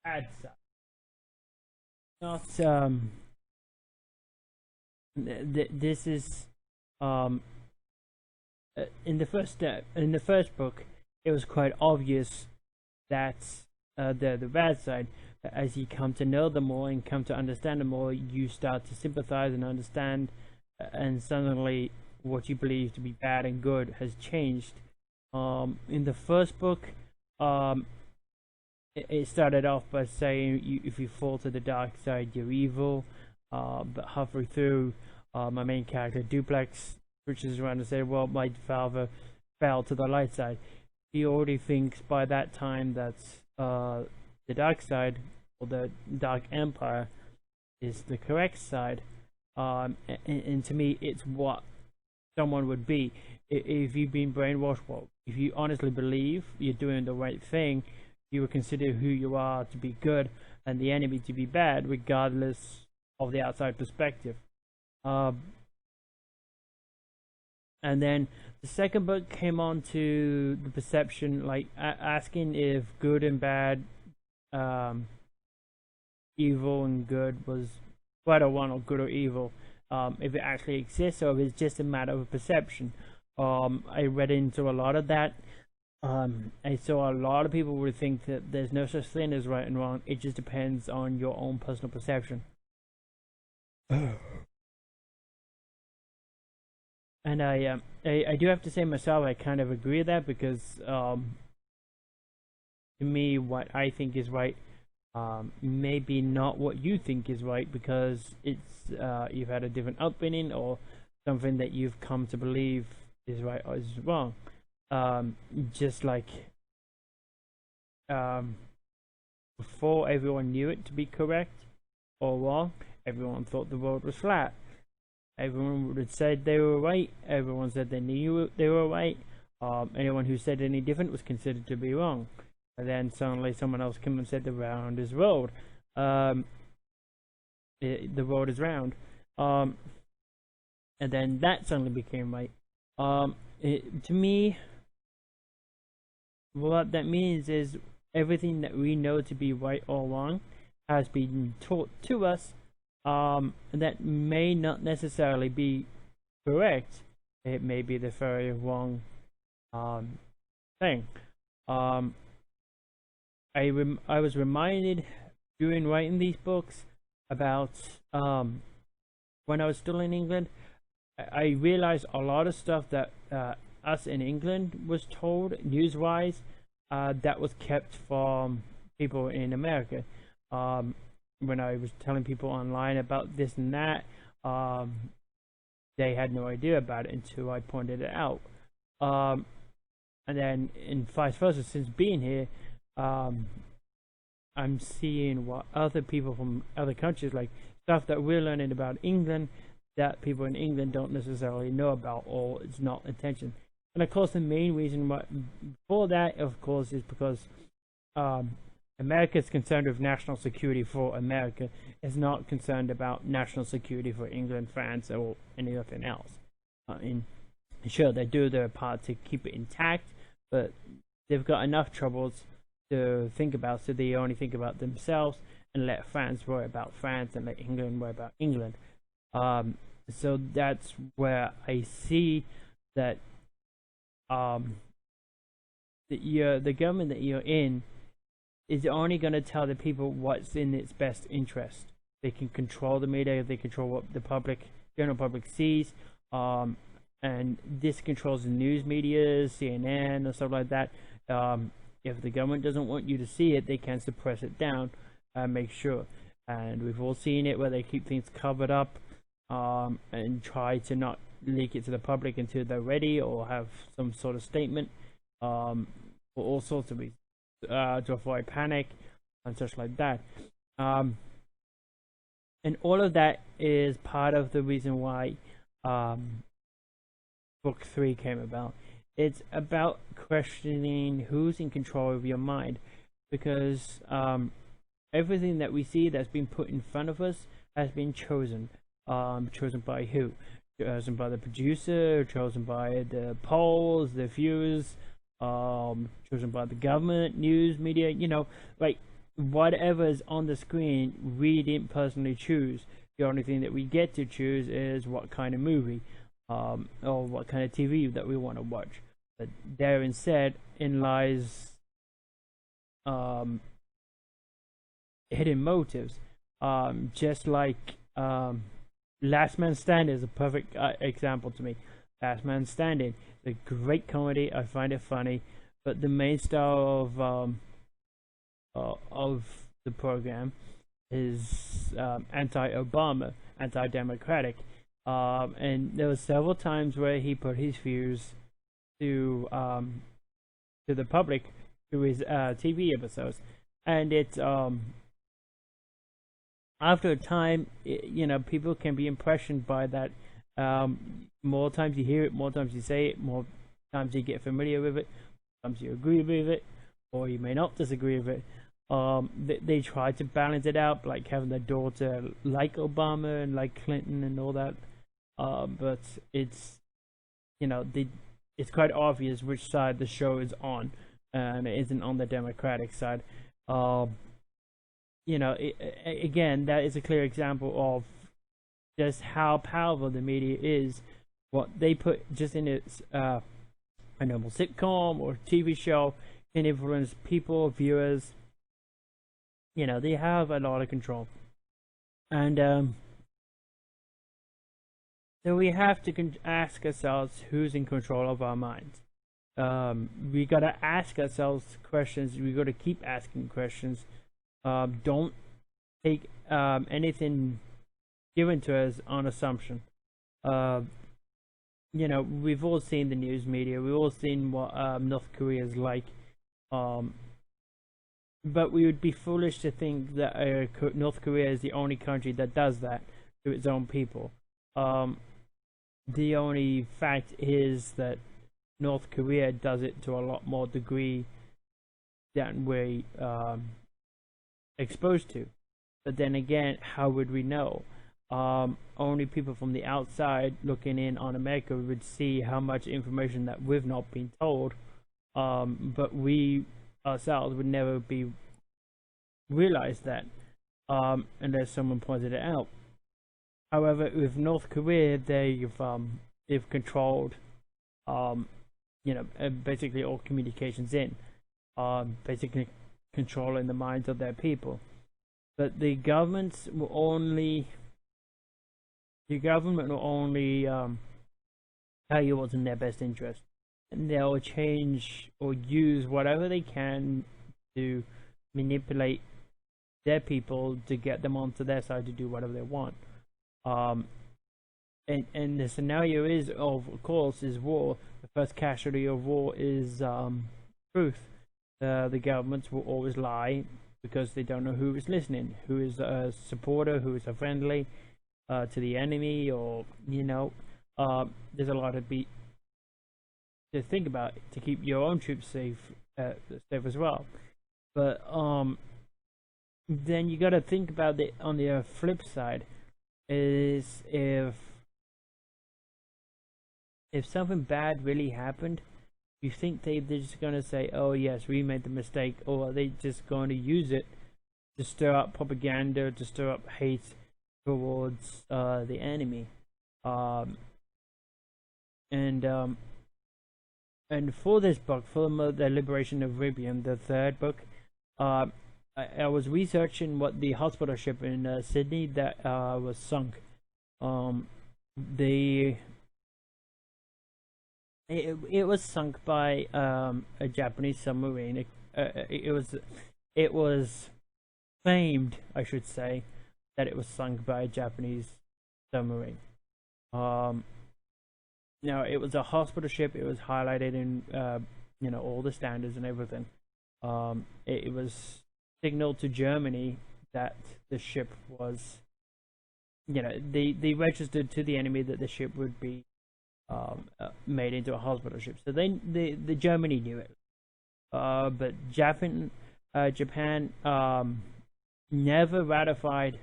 bad side. Not this is um in the first step in the first book. It was quite obvious that's the bad side. As you come to know them more and come to understand them more, you start to sympathize and understand, and suddenly what you believe to be bad and good has changed. In the first book, it started off by saying if you fall to the dark side, you're evil. But halfway through, my main character Duplex switches around and says, "Well, my father fell to the light side." He already thinks by that time that's the dark side, or the dark empire, is the correct side. And to me, it's what someone would be if you've been brainwashed. Well, if you honestly believe you're doing the right thing, you would consider who you are to be good and the enemy to be bad, regardless of the outside perspective. And then the second book came on to the perception, like asking if good and bad, evil and good was right or wrong, or good or evil, if it actually exists, or if it's just a matter of perception. I read into a lot of that. I saw a lot of people would think that there's no such thing as right and wrong. It just depends on your own personal perception. And I do have to say myself, I kind of agree with that, because to me, what I think is right maybe not what you think is right, because it's you've had a different upbringing, or something that you've come to believe is right or is wrong. Just like before everyone knew it to be correct or wrong, everyone thought the world was flat. Everyone would have said they were right. Everyone said they knew they were right. Anyone who said any different was considered to be wrong. And then suddenly someone else came and said the round is road. The road is round. And then that suddenly became right. To me, what that means is everything that we know to be right or wrong has been taught to us. That may not necessarily be correct. It may be the very wrong thing. I was reminded during writing these books about when I was still in England. I realized a lot of stuff that us in England was told news-wise that was kept from people in America. When I was telling people online about this and that, they had no idea about it until I pointed it out. And then in vice versa, since being here, I'm seeing what other people from other countries, like stuff that we're learning about England, that people in England don't necessarily know about, or it's not attention. And of course, the main reason for that, of course, is because America is concerned with national security for America. It's not concerned about national security for England, France, or anything else. And sure, they do their part to keep it intact, but they've got enough troubles to think about, so they only think about themselves and let France worry about France and let England worry about England. So that's where I see that the government that you're in is only going to tell the people what's in its best interest. They can control the media, they control what the general public sees, and this controls the news media, CNN or stuff like that. If the government doesn't want you to see it, they can suppress it down and make sure. And we've all seen it where they keep things covered up and try to not leak it to the public until they're ready or have some sort of statement for all sorts of reasons. To avoid panic and such like that, and all of that is part of the reason why book 3 came about. It's about questioning who's in control of your mind, because everything that we see that's been put in front of us has been chosen. Chosen by who? Chosen by the producer, chosen by the polls, the viewers, chosen by the government, news media, like whatever is on the screen, we didn't personally choose. The only thing that we get to choose is what kind of movie, or what kind of TV that we want to watch. But there instead in lies hidden motives. Just like Last Man Standing is a perfect example to me. Last Man Standing, a great comedy. I find it funny, but the main star of the program is anti-Obama, anti-democratic, and there were several times where he put his views to the public through his TV episodes, and it's after a time, people can be impressioned by that. More times you hear it, more times you say it, more times you get familiar with it, sometimes you agree with it, or you may not disagree with it. They try to balance it out, like having their daughter like Obama and like Clinton and all that. But it's it's quite obvious which side the show is on, and it isn't on the Democratic side. Again, that is a clear example of just how powerful the media is. What they put just in its a normal sitcom or TV show can influence people, viewers. They have a lot of control, and so we have to ask ourselves who's in control of our minds. We gotta ask ourselves questions. We gotta keep asking questions. Don't take anything given to us on assumption. We've all seen the news media. We've all seen what North Korea is like. But we would be foolish to think that North Korea is the only country that does that to its own people. The only fact is that North Korea does it to a lot more degree than we exposed to. But then again, how would we know? Only people from the outside looking in on America would see how much information that we've not been told, but we ourselves would never realize that unless someone pointed it out. However, with North Korea, they've controlled basically all communications basically controlling the minds of their people. But the government will only tell you what's in their best interest, and they'll change or use whatever they can to manipulate their people to get them onto their side to do whatever they want. And the scenario is, of course, is war. The first casualty of war is truth. The governments will always lie because they don't know who is listening, who is a supporter, who is a friendly to the enemy, or there's a lot to think about to keep your own troops safe as well. But then you got to think about it on the flip side, is if something bad really happened, you think they're just going to say, oh yes, we made the mistake, or are they just going to use it to stir up propaganda, to stir up hate towards the enemy? And for this book, for the Liberation of Rriban, the third book, I was researching what the hospital ship in Sydney that was sunk. It was sunk by a Japanese submarine. It was claimed, I should say, that it was sunk by a Japanese submarine. It was a hospital ship. It was highlighted in all the standards and everything. It was signaled to Germany that the ship was, they registered to the enemy that the ship would be made into a hospital ship. So the Germany knew it, but Japan never ratified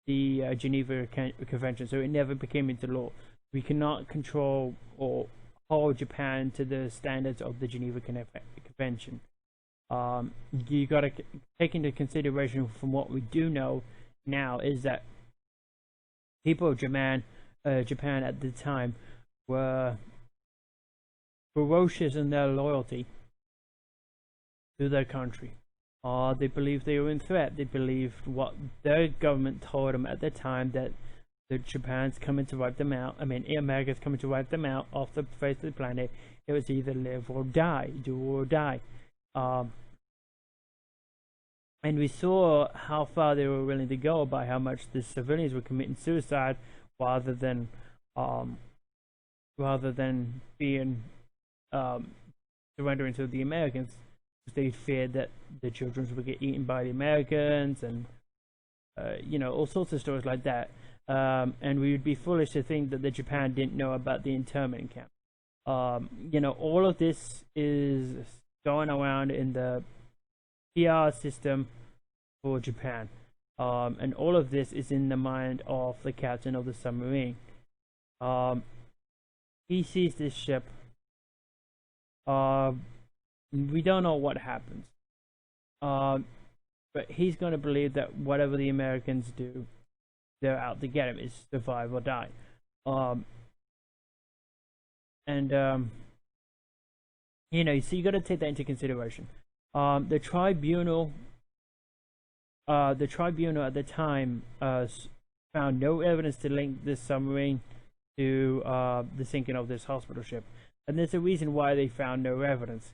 the Geneva Convention, so it never became into law. We cannot control or hold Japan to the standards of the Geneva Convention. You got to take into consideration from what we do know now is that people of Japan at the time were ferocious in their loyalty to their country. They believed they were in threat. They believed what their government told them at the time, that Japan's coming to wipe them out. I mean, America's coming to wipe them out off the face of the planet. It was either live or die, do or die. And we saw how far they were willing to go by how much the civilians were committing suicide rather than being surrendering to the Americans. They feared that the children would get eaten by the Americans, and all sorts of stories like that. And we would be foolish to think that the Japan didn't know about the internment camp. All of this is going around in the PR system for Japan, and all of this is in the mind of the captain of the submarine. He sees this ship. We don't know what happens, but he's going to believe that whatever the Americans do, they're out to get him. It's survive or die. So you got to take that into consideration. The tribunal at the time found no evidence to link this submarine to the sinking of this hospital ship, and there's a reason why they found no evidence.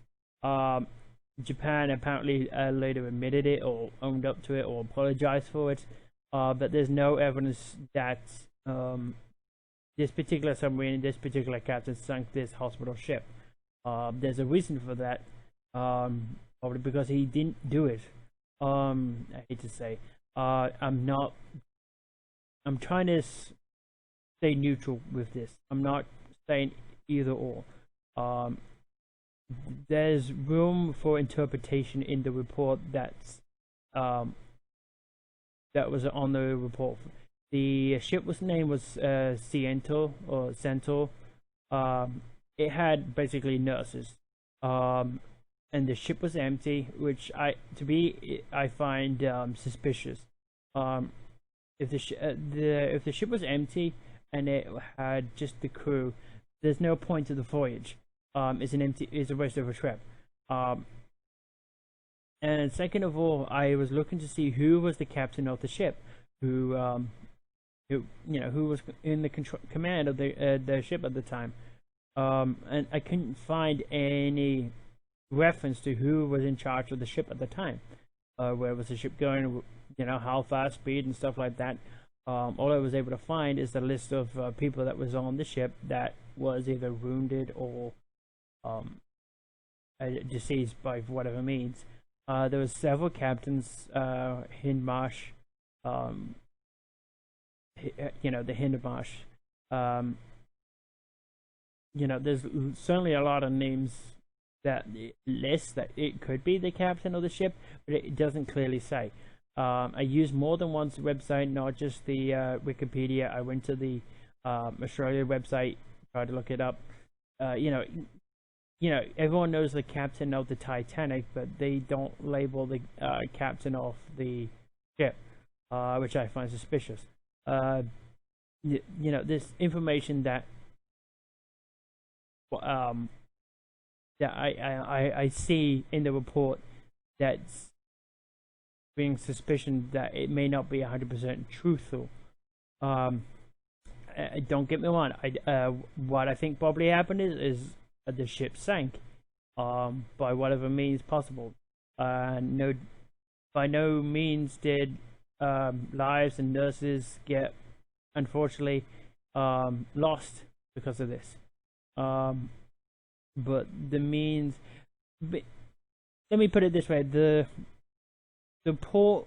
Japan apparently later admitted it or owned up to it or apologized for it, but there's no evidence that this particular submarine, this particular captain sunk this hospital ship. There's a reason for that, probably because he didn't do it. I hate to say, I'm trying to stay neutral with this. I'm not saying either or. There's room for interpretation in the report that was on the report. The ship name was Centaur or Centaur. It had basically nurses, and the ship was empty, which I find suspicious. If the ship was empty and it had just the crew, there's no point to the voyage. It's a waste of a trip. And second of all, I was looking to see who was the captain of the ship, who was in the command of the ship at the time. And I couldn't find any reference to who was in charge of the ship at the time. Where was the ship going? How fast, speed, and stuff like that. All I was able to find is the list of people that was on the ship that was either wounded or deceased by whatever means. There was several captains, Hindmarsh, the Hindmarsh. There's certainly a lot of names that list that it could be the captain of the ship, but it doesn't clearly say. I used more than one website, not just the Wikipedia. I went to the Australia website, tried to look it up. Everyone knows the captain of the Titanic, but they don't label the captain of the ship, which I find suspicious. This information that I see in the report that's being suspicion that it may not be 100% truthful. Don't get me wrong. What I think probably happened is the ship sank by whatever means possible. By no means did lives and nurses get, unfortunately, lost because of this. But the means. Let me put it this way: the report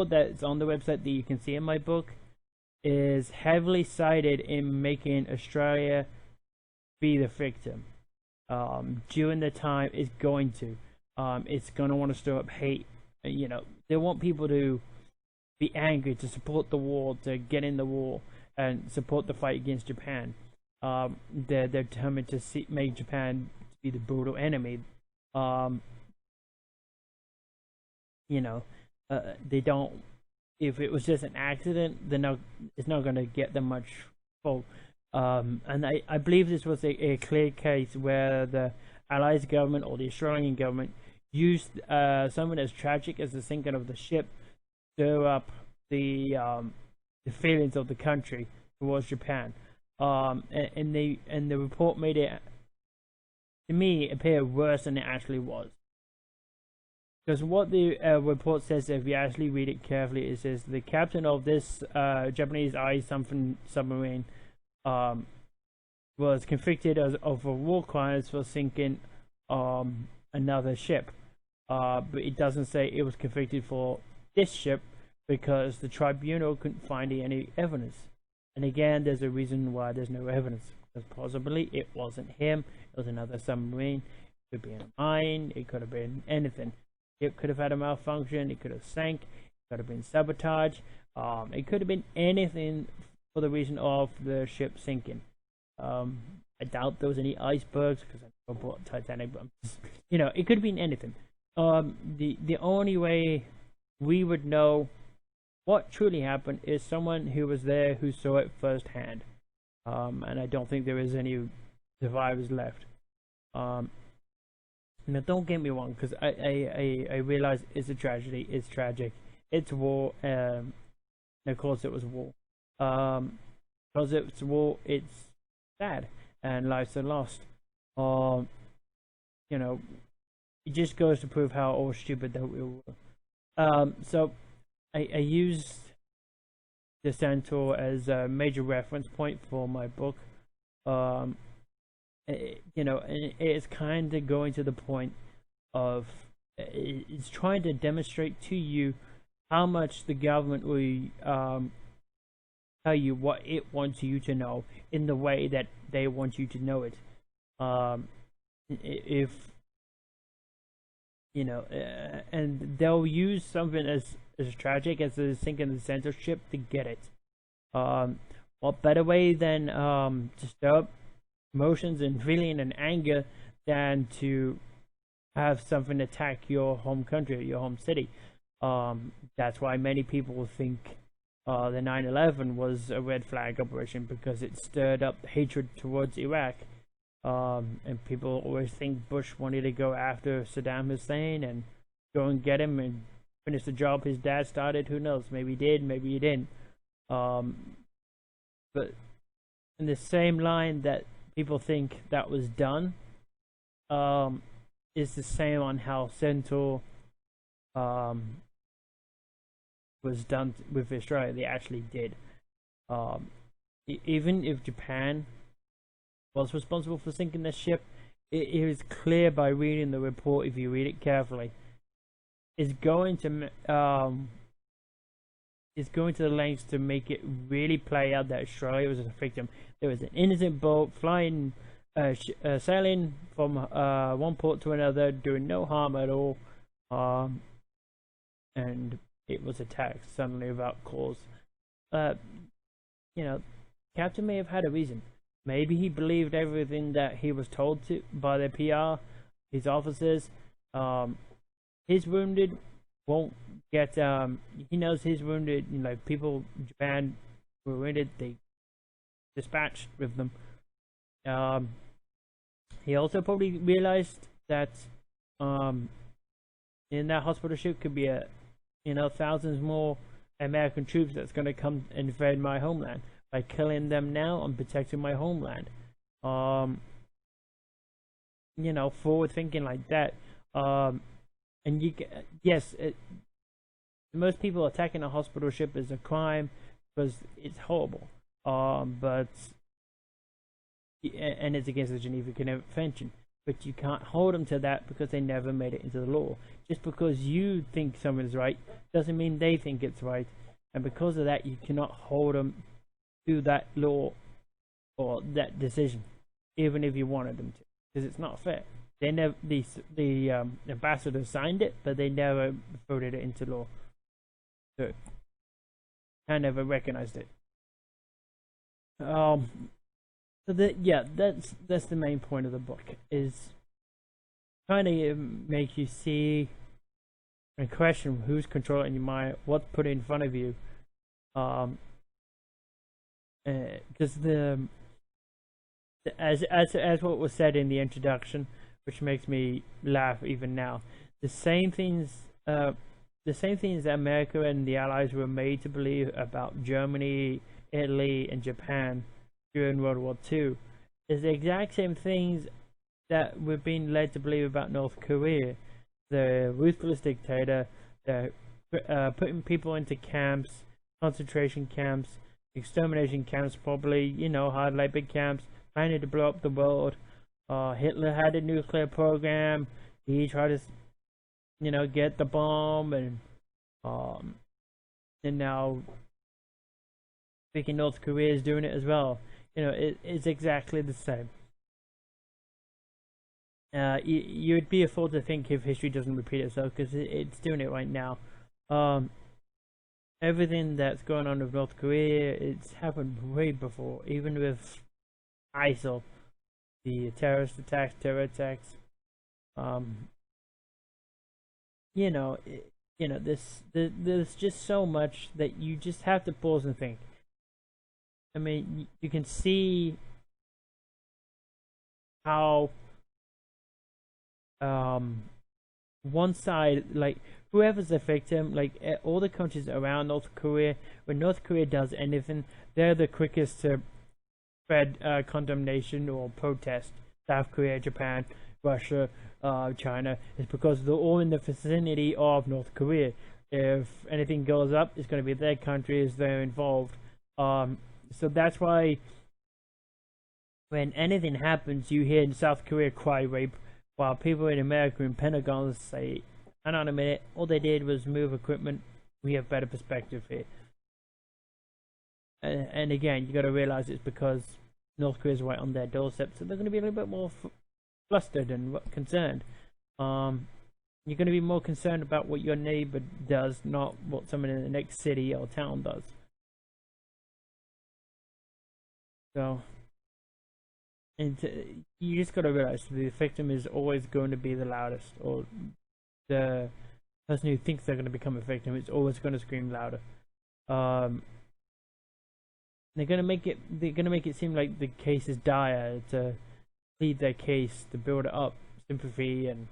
that's on the website that you can see in my book is heavily cited in making Australia be the victim. During the time it's going to want to stir up hate. They want people to be angry, to support the war, to get in the war and support the fight against Japan. They're determined to make Japan be the brutal enemy. you know, they don't. If it was just an accident, then no, it's not going to get them much fault. And I believe this was a clear case where the Allies government or the Australian government used something as tragic as the sinking of the ship to stir up the feelings of the country towards Japan. And the report made it, to me, appear worse than it actually was. Because what the report says, if you actually read it carefully, it says the captain of this Japanese ice submarine was convicted of a war crimes for sinking another ship. But it doesn't say it was convicted for this ship because the tribunal couldn't find any evidence. And again, there's a reason why there's no evidence. Because possibly it wasn't him, it was another submarine. It could be a mine, it could have been anything. It could have had a malfunction, it could have sank, it could have been sabotage, it could have been anything for the reason of the ship sinking. I doubt there was any icebergs because I bought Titanic, but you know, it could have been anything. The only way we would know what truly happened is someone who was there who saw it firsthand. And I don't think there is any survivors left. Now, don't get me wrong, because I realize it's a tragedy. It's tragic. It's war. And of course, it was war. Because it's war, it's sad, and lives are lost. You know, it just goes to prove how all stupid that we were. So I used the Centaur as a major reference point for my book. You know, and it's kind of going to the point of it's trying to demonstrate to you how much the government will tell you what it wants you to know in the way that they want you to know it. If you know, and they'll use something as tragic as the sinking of the Centaur ship to get it. What better way than to stir up emotions and feeling and anger than to have something attack your home country, your home city. That's why many people think the 9/11 was a red flag operation, because it stirred up hatred towards Iraq. And people always think Bush wanted to go after Saddam Hussein and go and get him and finish the job his dad started. Who knows? Maybe he did, maybe he didn't. But in the same line that people think that was done, is the same on how Centaur was done with Australia. They actually did. Even if Japan was responsible for sinking the ship, it is clear by reading the report, if you read it carefully, is going to the lengths to make it really play out that Australia was a victim. There was an innocent boat flying, sailing from one port to another, doing no harm at all, and it was attacked suddenly without cause. You know, Captain may have had a reason. Maybe he believed everything that he was told to by their PR, his officers. His wounded won't get. He knows his wounded. You know, people in Japan were wounded. They dispatched with them. He also probably realized that in that hospital ship could be thousands more American troops that's going to come and invade my homeland. By killing them now, I'm protecting my homeland. You know, forward thinking like that. And most people attacking a hospital ship is a crime because it's horrible. But it's against the Geneva Convention. But you can't hold them to that because they never made it into the law. Just because you think something's right doesn't mean they think it's right, and because of that, you cannot hold them to that law or that decision, even if you wanted them to, because it's not fair. They never, the ambassador signed it, but they never voted it into law. So I never recognized it. So that's the main point of the book, is trying to make you see and question who's controlling your mind, what's put in front of you. Because as what was said in the introduction, which makes me laugh even now, the same things that America and the Allies were made to believe about Germany, Italy, and Japan during World War II is the exact same things that we're being led to believe about North Korea. The ruthless dictator, putting people into camps, concentration camps, extermination camps, probably, hard labor camps, planning to blow up the world. Hitler had a nuclear program. He tried to, get the bomb, and now speaking, North Korea is doing it as well. It's exactly the same. You'd be a fool to think if history doesn't repeat itself, because it's doing it right now. Everything that's going on with North Korea, it's happened way before, even with ISIL, the terror attacks. There's just so much that you just have to pause and think. I mean, you can see how one side, like whoever's the victim, like all the countries around North Korea, when North Korea does anything, they're the quickest to spread condemnation or protest. South Korea, Japan, Russia, China, is because they're all in the vicinity of North Korea. If anything goes up, it's going to be their countries, they're involved. So that's why when anything happens, you hear in South Korea cry rape, while people in America in Pentagon say, hang on a minute, all they did was move equipment, we have better perspective here. And again, you got to realize it's because North Korea is right on their doorstep, so they're going to be a little bit more flustered and concerned. You're going to be more concerned about what your neighbor does, not what someone in the next city or town does. So, and you just got to realize the victim is always going to be the loudest, or the person who thinks they're going to become a victim is always going to scream louder. They're going to make it seem like the case is dire to plead their case, to build it up, sympathy, and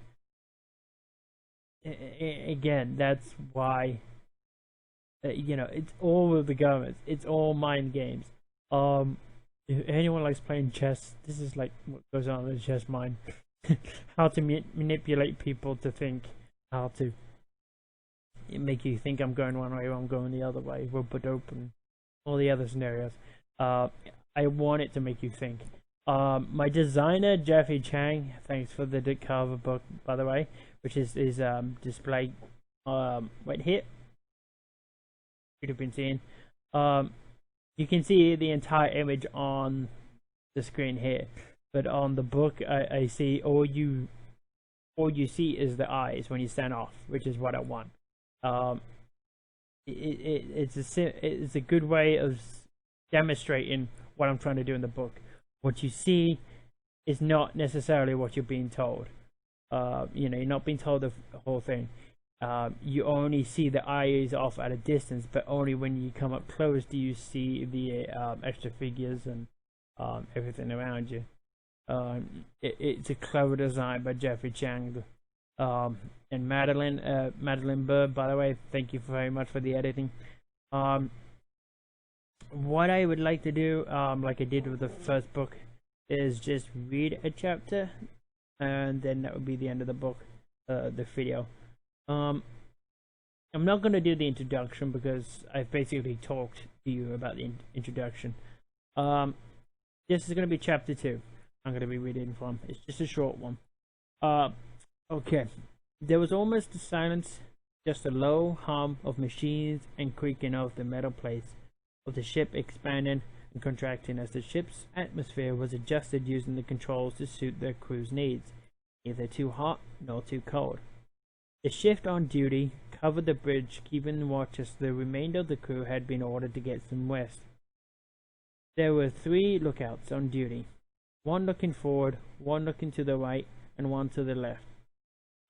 again, that's why it's all of the governments. It's all mind games. If anyone likes playing chess, this is like what goes on in the chess mind. How to manipulate people to think, how to make you think I'm going one way or I'm going the other way, rope-a-dope and all the other scenarios. I want it to make you think. My designer, Jeffrey Chang, thanks for the cover book, by the way, which is displayed right here. You'd have been seeing. You can see the entire image on the screen here, but on the book, I see all you see is the eyes when you stand off, which is what I want. It's a good way of demonstrating what I'm trying to do in the book. What you see is not necessarily what you're being told. You're not being told the whole thing. You only see the eyes off at a distance, but only when you come up close do you see the extra figures and everything around you. It's a clever design by Jeffrey Chang. And Madeline Bird, by the way, thank you very much for the editing. What I would like to do, like I did with the first book, is just read a chapter, and then that would be the end of the book, the video. I'm not going to do the introduction because I've basically talked to you about the introduction. This is going to be chapter 2 I'm going to be reading from. It's just a short one. Okay. There was almost a silence, just a low hum of machines and creaking of the metal plates of the ship expanding and contracting as the ship's atmosphere was adjusted using the controls to suit their crew's needs, neither too hot nor too cold. The shift on duty covered the bridge, keeping watch as the remainder of the crew had been ordered to get some rest. There were 3 lookouts on duty, one looking forward, one looking to the right, and one to the left.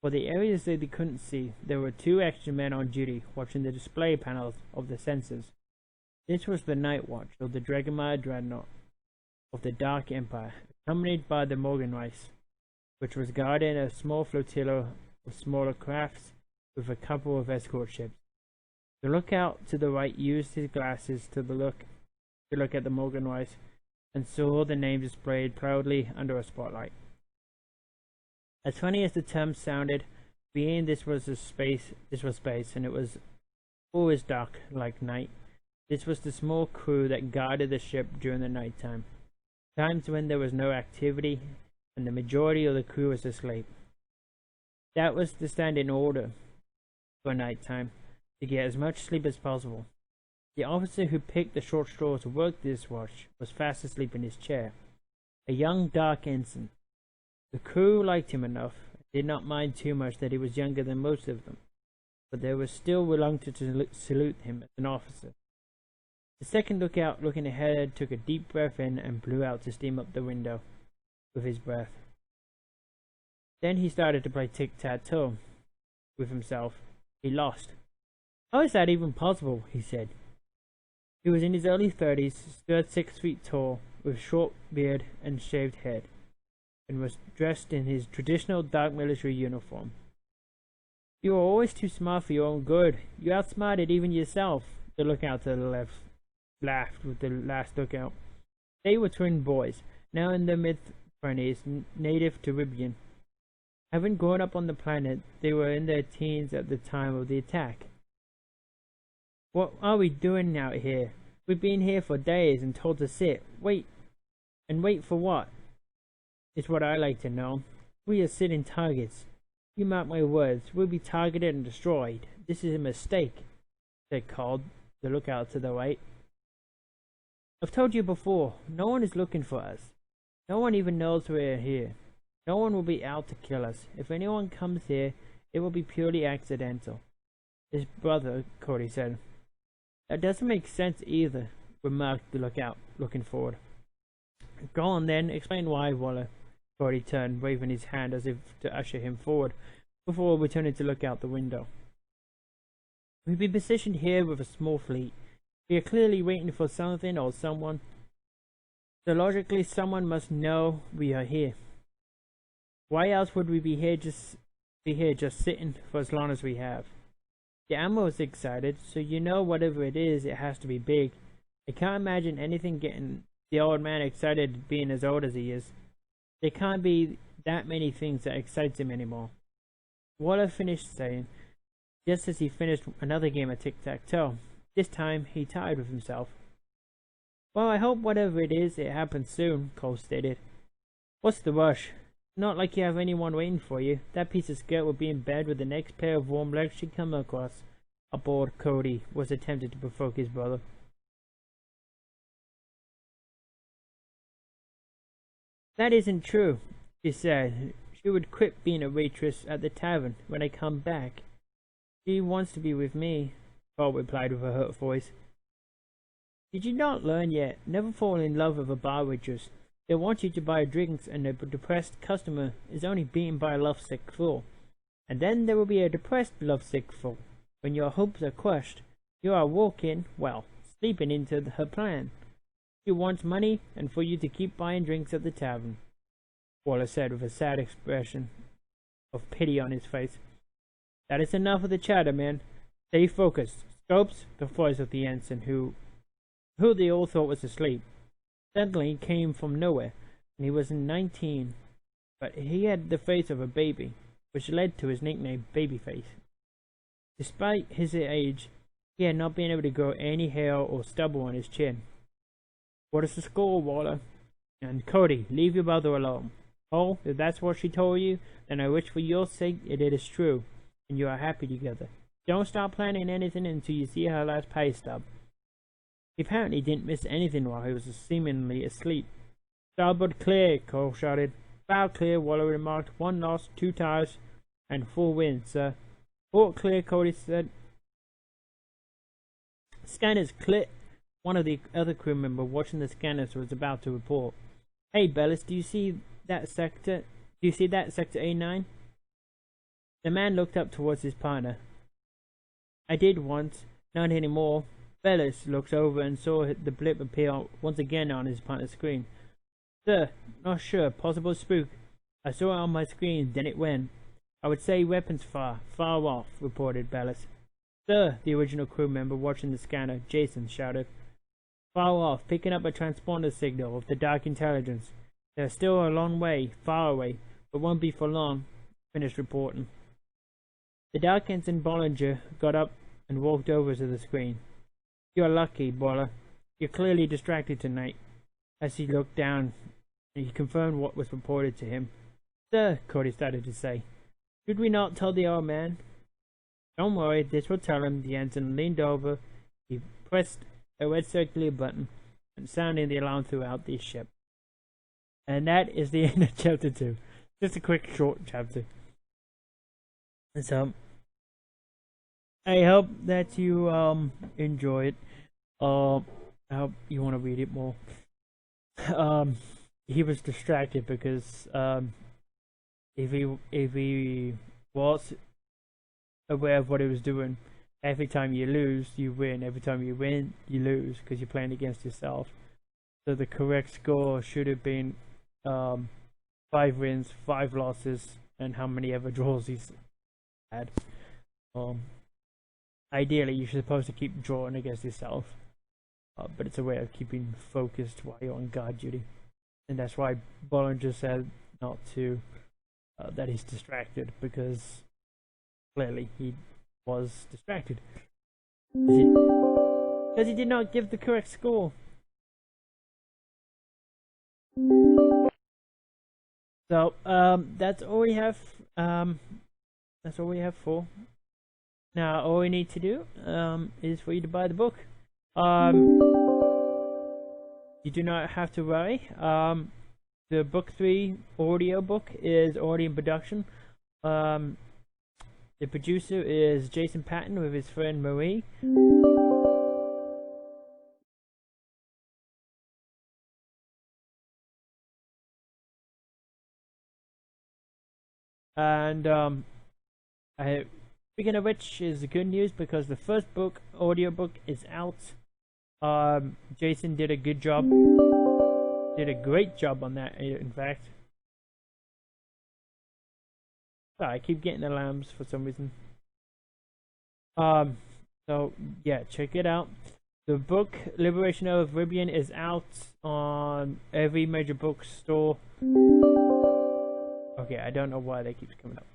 For the areas that they couldn't see, there were 2 extra men on duty watching the display panels of the sensors. This was the Night Watch of the Dragonmire Dreadnought of the Dark Empire, accompanied by the Morgenreichs, which was guarding a small flotilla of smaller crafts with a couple of escort ships. The lookout to the right used his glasses to look at the Morgenreichs and saw the names displayed proudly under a spotlight. As funny as the term sounded, being this was space, and it was always dark like night. This was the small crew that guarded the ship during the night time, times when there was no activity and the majority of the crew was asleep. That was the standing order for night time, to get as much sleep as possible. The officer who picked the short straw to work this watch was fast asleep in his chair, a young dark ensign. The crew liked him enough, did not mind too much that he was younger than most of them, but they were still reluctant to salute him as an officer. The second lookout, looking ahead, took a deep breath in and blew out to steam up the window with his breath. Then he started to play tic-tac-toe with himself. He lost. "How is that even possible?" he said. He was in his early 30s, stood 6 feet tall, with short beard and shaved head, and was dressed in his traditional dark military uniform. "You are always too smart for your own good. You outsmarted even yourself." The lookout to the left laughed with the last lookout. They were twin boys, now in their mid-20s, native to Rriban. Having grown up on the planet, they were in their teens at the time of the attack. "What are we doing out here? We've been here for days and told to sit. Wait. And wait for what? Is what I like to know. We are sitting targets. You mark my words, we'll be targeted and destroyed. This is a mistake," said Cold, the lookout to the right. "I've told you before, no one is looking for us. No one even knows we're here. No one will be out to kill us. If anyone comes here, it will be purely accidental." His brother, Cody, said. "That doesn't make sense either," remarked the lookout, looking forward. "Go on then, explain why, Waller." Cody turned, waving his hand as if to usher him forward, before returning to look out the window. "We've been positioned here with a small fleet. We are clearly waiting for something or someone. So logically, someone must know we are here. Why else would we be here just sitting for as long as we have? The ammo is excited, so you know whatever it is, it has to be big. I can't imagine anything getting the old man excited being as old as he is. There can't be that many things that excites him anymore." Waller finished saying, just as he finished another game of tic-tac-toe. This time, he tied with himself. "Well, I hope whatever it is, it happens soon," Cole stated. "What's the rush? Not like you have anyone waiting for you. That piece of skirt will be in bed with the next pair of warm legs she come across." Aboard Cody was attempting to provoke his brother. "That isn't true," she said. "She would quit being a waitress at the tavern when I come back. She wants to be with me," Cole replied with a hurt voice. "Did you not learn yet? Never fall in love with a bar waitress. They want you to buy drinks, and the depressed customer is only beaten by a lovesick fool. And then there will be a depressed lovesick fool. When your hopes are crushed, you are walking, well, sleeping into her plan. She wants money, and for you to keep buying drinks at the tavern," Waller said with a sad expression of pity on his face. "That is enough of the chatter, man. Stay focused. Scopes," the voice of the ensign, who they all thought was asleep, suddenly came from nowhere, and he was 19, but he had the face of a baby, which led to his nickname, Babyface. Despite his age, he had not been able to grow any hair or stubble on his chin. "What is the score, Waller?" "And Cody, leave your brother alone. Oh, if that's what she told you, then I wish for your sake it is true, and you are happy together. Don't start planning anything until you see her last pay stub." He apparently didn't miss anything while he was seemingly asleep. "Starboard clear," Cole shouted. "Bow clear," Waller remarked. "One lost, 2 tires, and full wind, sir." "Port clear," Cody said. "Scanners clear." One of the other crew members watching the scanners was about to report. "Hey, Bellis, do you see that sector A9? The man looked up towards his partner. I did once, not anymore. Bellis looked over and saw the blip appear once again on his partner's screen. Sir, not sure, possible spook. I saw it on my screen, then it went. I would say weapons far off, reported Bellis. Sir, the original crew member watching the scanner, Jason, shouted. Far off, picking up a transponder signal of the Dark Intelligence. They're still a long way, far away, but won't be for long, finished reporting. The Dark Ensign Bollinger got up and walked over to the screen. You're lucky, Boiler. You're clearly distracted tonight. As he looked down, he confirmed what was reported to him. Sir, Cody started to say, should we not tell the old man? Don't worry, this will tell him. The ensign leaned over. He pressed a red circular button and sounded the alarm throughout the ship. And that is the end of chapter 2. Just a quick, short chapter. So, I hope that you enjoy it. I hope you want to read it more. He was distracted because if he was aware of what he was doing, every time you lose, you win. Every time you win, you lose because you're playing against yourself. So the correct score should have been 5 wins, 5 losses, and how many ever draws he's had. Ideally, you're supposed to keep drawing against yourself, but it's a way of keeping focused while you're on guard duty, and that's why Bollinger said not to, that he's distracted, because clearly he was distracted because he did not give the correct score. So that's all we have. That's all we have for now. All we need to do is for you to buy the book. You do not have to worry. The book 3 audio book is already in production. The producer is Jason Patton with his friend Marie. And speaking of which, is the good news because the first book, audiobook, is out. Jason did a good job. Did a great job on that, in fact. Oh, I keep getting alarms for some reason. So yeah, check it out. The book Liberation of Rriban is out on every major bookstore. Okay, I don't know why they keep coming up.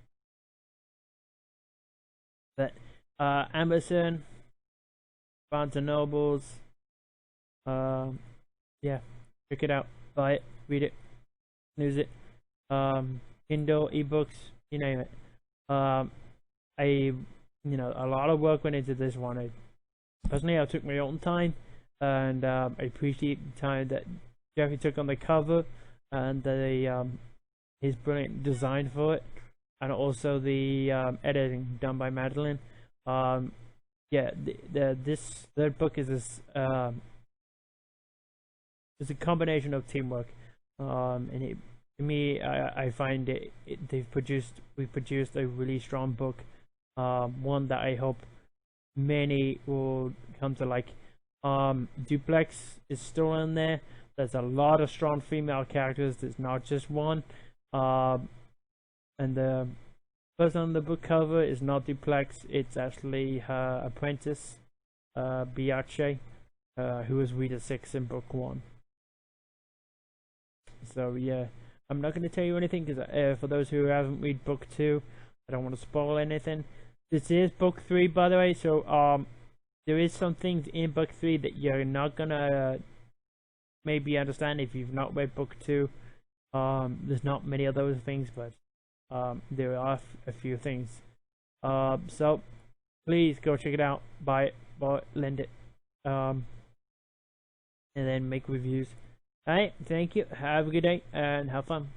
But Amazon, Barnes and Nobles, yeah, check it out, buy it, read it, snooze it, Kindle, ebooks, you name it. A lot of work went into this one. Personally, I took my own time, and I appreciate the time that Jeffrey took on the cover and the his brilliant design for it, and also the editing done by Madeline. Yeah, this third book is it's a combination of teamwork, and to me, I find we've produced a really strong book, one that I hope many will come to like. Duplex is still in there. There's a lot of strong female characters. There's not just one. And the person on the book cover is not Duplex. It's actually her apprentice, Biache, who was Reader 6 in book 1. So yeah, I'm not going to tell you anything because for those who haven't read book 2, I don't want to spoil anything. This is book 3, by the way, so there is some things in book 3 that you're not gonna maybe understand if you've not read book 2. There's not many of those things, but there are a few things. So please go check it out, buy it, lend it, and then make reviews. Alright, thank you, have a good day, and have fun.